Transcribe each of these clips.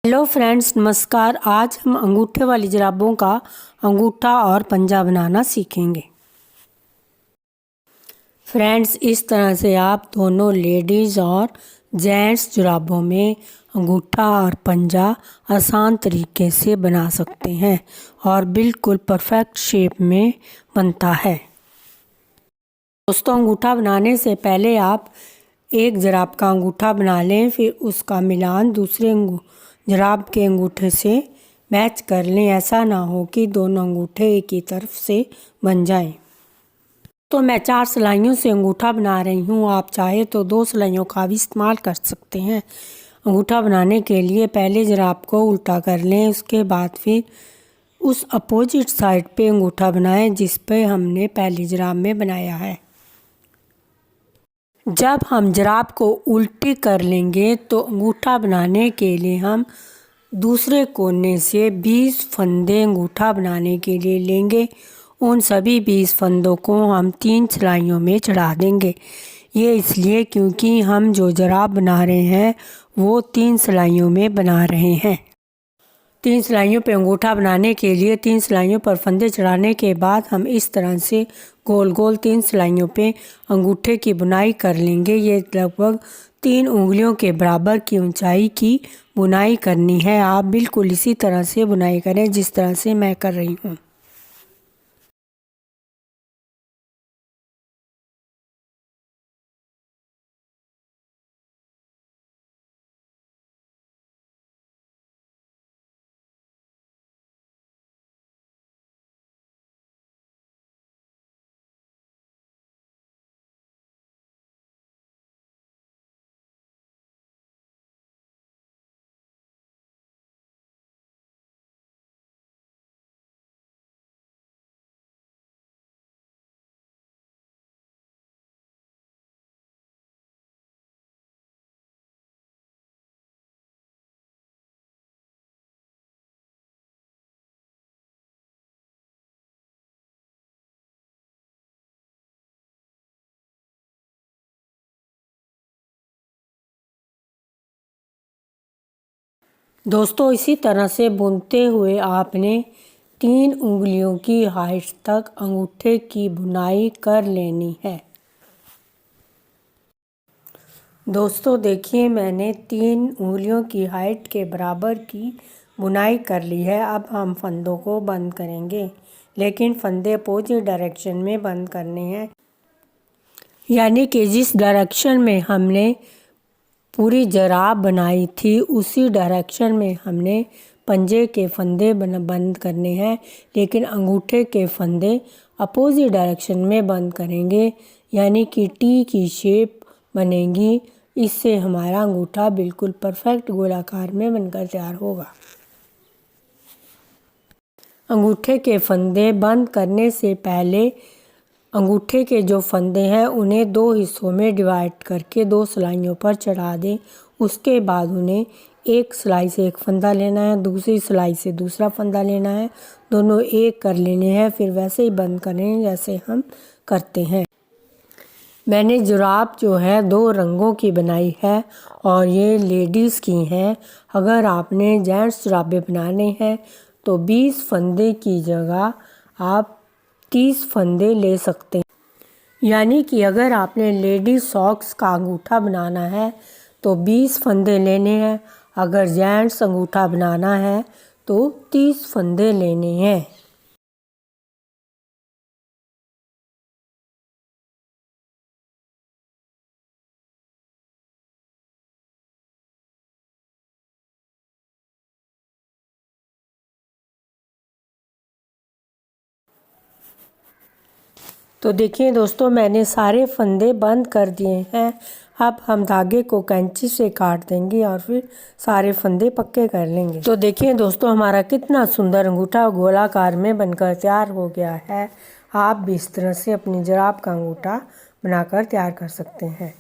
Hello friends, नमस्कार। आज हम अंगूठे वाली जुराबों का अंगूठा और पंजा बनाना सीखेंगे। फ्रेंड्स, इस तरह से आप दोनों लेडीज़ और जेंट्स जुराबों में अंगूठा और पंजा आसान तरीके से बना सकते हैं और बिल्कुल परफेक्ट शेप में बनता है। दोस्तों, अंगूठा बनाने से पहले आप एक जुराब का अंगूठा बना लें, फिर उसका मिलान दूसरे जुराब के अंगूठे से मैच कर लें। ऐसा ना हो कि दोनों अंगूठे एक ही तरफ से बन जाएं। तो मैं 4 सिलाइयों से अंगूठा बना रही हूँ। आप चाहे तो 2 सिलाइयों का भी इस्तेमाल कर सकते हैं। अंगूठा बनाने के लिए पहले जुराब को उल्टा कर लें, उसके बाद फिर उस अपोजिट साइड पे अंगूठा बनाएं जिस पे हमने पहली जुराब में बनाया है। जब हम जुराब को उल्टी कर लेंगे तो अंगूठा बनाने के लिए हम दूसरे कोने से 20 फंदे अंगूठा बनाने के लिए लेंगे। उन सभी 20 फंदों को हम 3 सिलाइयों में चढ़ा देंगे। ये इसलिए क्योंकि हम जो जुराब बना रहे हैं वो 3 सिलाइयों में बना रहे हैं। 3 सिलाइयों पे अंगूठा बनाने के लिए 3 सिलाइयों पर फंदे चढ़ाने के बाद हम इस तरह से गोल गोल 3 सिलाइयों पे अंगूठे की बुनाई कर लेंगे। ये लगभग 3 उंगलियों के बराबर की ऊंचाई की बुनाई करनी है। आप बिल्कुल इसी तरह से बुनाई करें जिस तरह से मैं कर रही हूँ। दोस्तों, इसी तरह से बुनते हुए आपने 3 उंगलियों की हाइट तक अंगूठे की बुनाई कर लेनी है। दोस्तों देखिए, मैंने 3 उंगलियों की हाइट के बराबर की बुनाई कर ली है। अब हम फंदों को बंद करेंगे, लेकिन फंदे अपोजिट डायरेक्शन में बंद करने हैं। यानी कि जिस डायरेक्शन में हमने पूरी जुराब बनाई थी उसी डायरेक्शन में हमने पंजे के फंदे बंद करने हैं, लेकिन अंगूठे के फंदे अपोजिट डायरेक्शन में बंद करेंगे। यानी कि टी की शेप बनेगी। इससे हमारा अंगूठा बिल्कुल परफेक्ट गोलाकार में बनकर तैयार होगा। अंगूठे के फंदे बंद करने से पहले अंगूठे के जो फंदे हैं उन्हें 2 हिस्सों में डिवाइड करके 2 सिलाइयों पर चढ़ा दें। उसके बाद उन्हें एक सिलाई से एक फंदा लेना है, दूसरी सिलाई से दूसरा फंदा लेना है, दोनों एक कर लेने हैं। फिर वैसे ही बंद करें जैसे हम करते हैं। मैंने जुराब जो है 2 रंगों की बनाई है और ये लेडीज़ की हैं। अगर आपने जेंट्स जुराबें बनाने हैं तो 20 फंदे की जगह आप 30 फंदे ले सकते हैं। यानी कि अगर आपने लेडीज सॉक्स का अंगूठा बनाना है तो 20 फंदे लेने हैं। अगर जेंट्स अंगूठा बनाना है तो 30 फंदे लेने हैं। तो देखिए दोस्तों, मैंने सारे फंदे बंद कर दिए हैं। अब हम धागे को कैंची से काट देंगे और फिर सारे फंदे पक्के कर लेंगे। तो देखिए दोस्तों, हमारा कितना सुंदर अंगूठा गोलाकार में बनकर तैयार हो गया है। आप भी इस तरह से अपनी जुराब का अंगूठा बनाकर तैयार कर सकते हैं।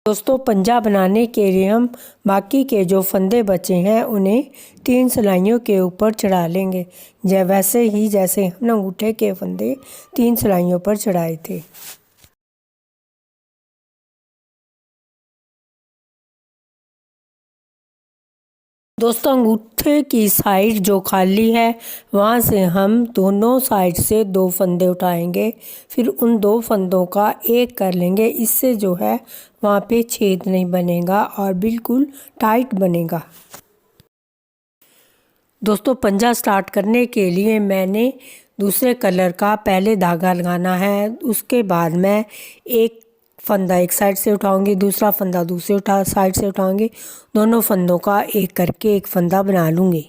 दोस्तों पंजा बनाने के लिए हम बाकी के जो फंदे बचे हैं उन्हें 3 सिलाइयों के ऊपर चढ़ा लेंगे, वैसे ही जैसे हमने अंगूठे के फंदे 3 सिलाइयों पर चढ़ाए थे। दोस्तों अंगूठे की साइड जो खाली है वहाँ से हम दोनों साइड से 2 फंदे उठाएंगे, फिर उन 2 फंदों का एक कर लेंगे। इससे जो है वहाँ पे छेद नहीं बनेगा और बिल्कुल टाइट बनेगा। दोस्तों पंजा स्टार्ट करने के लिए मैंने दूसरे कलर का पहले धागा लगाना है, उसके बाद मैं एक फंदा एक साइड से उठाऊंगी, दूसरा फंदा दूसरे साइड से उठाऊंगी, दोनों फंदों का एक करके एक फंदा बना लूँगी।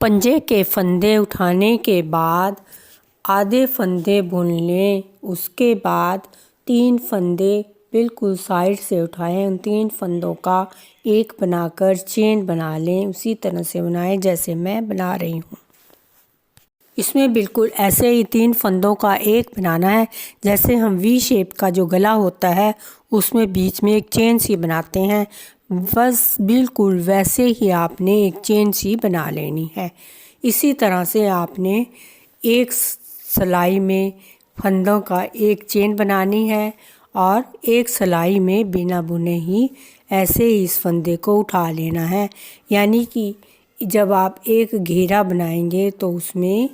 पंजे के फंदे उठाने के बाद आधे फंदे बुन लें, उसके बाद 3 फंदे बिल्कुल साइड से उठाएं, उन 3 फंदों का एक बनाकर चेन बना लें। उसी तरह से बनाएं जैसे मैं बना रही हूँ। इसमें बिल्कुल ऐसे ही 3 फंदों का एक बनाना है, जैसे हम वी शेप का जो गला होता है उसमें बीच में एक चेन सी बनाते हैं, बस बिल्कुल वैसे ही आपने एक चेन सी बना लेनी है। इसी तरह से आपने एक सिलाई में फंदों का एक चेन बनानी है और एक सिलाई में बिना बुने ही ऐसे ही इस फंदे को उठा लेना है। यानी कि जब आप एक घेरा बनाएंगे तो उसमें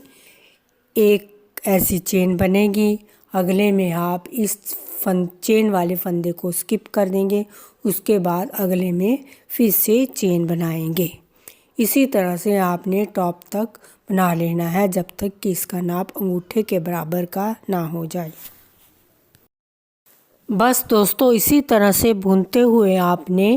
एक ऐसी चेन बनेगी, अगले में आप इस चेन वाले फंदे को स्किप कर देंगे, उसके बाद अगले में फिर से चेन बनाएंगे। इसी तरह से आपने टॉप तक बना लेना है जब तक कि इसका नाप अंगूठे के बराबर का ना हो जाए। बस दोस्तों इसी तरह से बुनते हुए आपने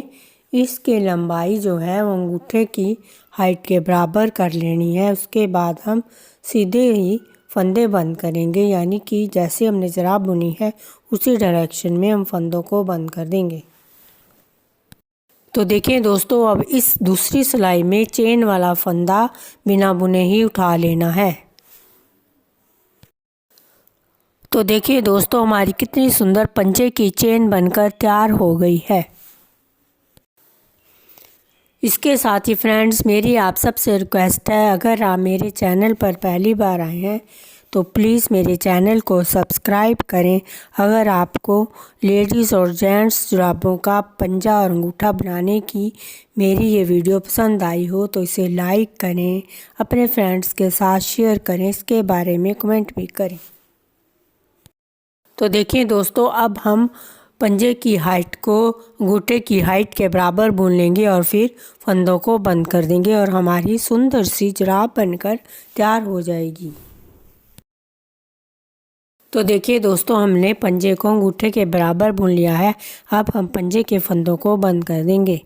इसके लंबाई जो है वो अंगूठे की हाइट के बराबर कर लेनी है। उसके बाद हम सीधे ही फंदे बंद करेंगे, यानी कि जैसे हमने जुराब बुनी है उसी डायरेक्शन में हम फंदों को बंद कर देंगे। तो देखिए दोस्तों अब इस दूसरी सिलाई में चेन वाला फंदा बिना बुने ही उठा लेना है। तो देखिए दोस्तों हमारी कितनी सुंदर पंजे की चेन बनकर तैयार हो गई है। इसके साथ ही फ्रेंड्स मेरी आप सबसे रिक्वेस्ट है, अगर आप मेरे चैनल पर पहली बार आए हैं तो प्लीज़ मेरे चैनल को सब्सक्राइब करें। अगर आपको लेडीज़ और जेंट्स जुराबों का पंजा और अंगूठा बनाने की मेरी ये वीडियो पसंद आई हो तो इसे लाइक करें, अपने फ्रेंड्स के साथ शेयर करें, इसके बारे में कमेंट भी करें। तो देखिए दोस्तों अब हम पंजे की हाइट को अंगूठे की हाइट के बराबर बुन लेंगे और फिर फंदों को बंद कर देंगे और हमारी सुंदर सी जुराब बनकर तैयार हो जाएगी। तो देखिए दोस्तों हमने पंजे को अंगूठे के बराबर बुन लिया है। अब हम पंजे के फंदों को बंद कर देंगे।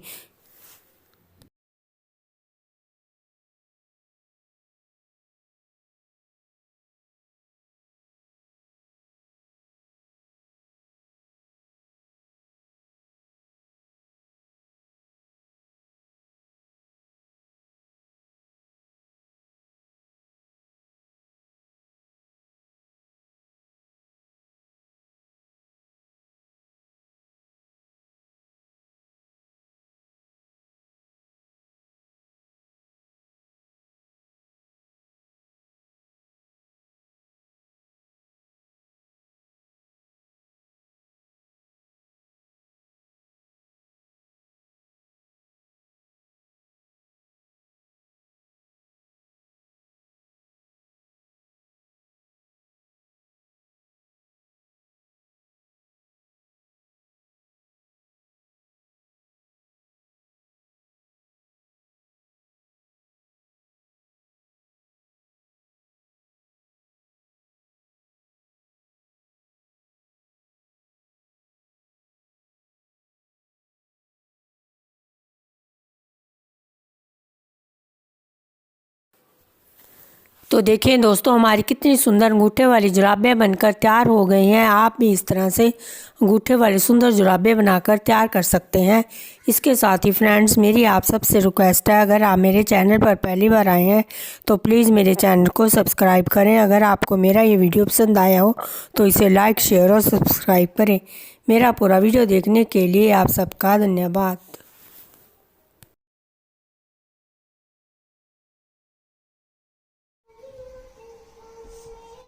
तो देखिए दोस्तों, हमारी कितनी सुंदर अंगूठे वाली जुराबें बनकर तैयार हो गई हैं। आप भी इस तरह से अंगूठे वाली सुंदर जुराबें बनाकर तैयार कर सकते हैं। इसके साथ ही फ्रेंड्स, मेरी आप सबसे रिक्वेस्ट है, अगर आप मेरे चैनल पर पहली बार आए हैं तो प्लीज़ मेरे चैनल को सब्सक्राइब करें। अगर आपको मेरा ये वीडियो पसंद आया हो तो इसे लाइक, शेयर और सब्सक्राइब करें। मेरा पूरा वीडियो देखने के लिए आप सबका धन्यवाद।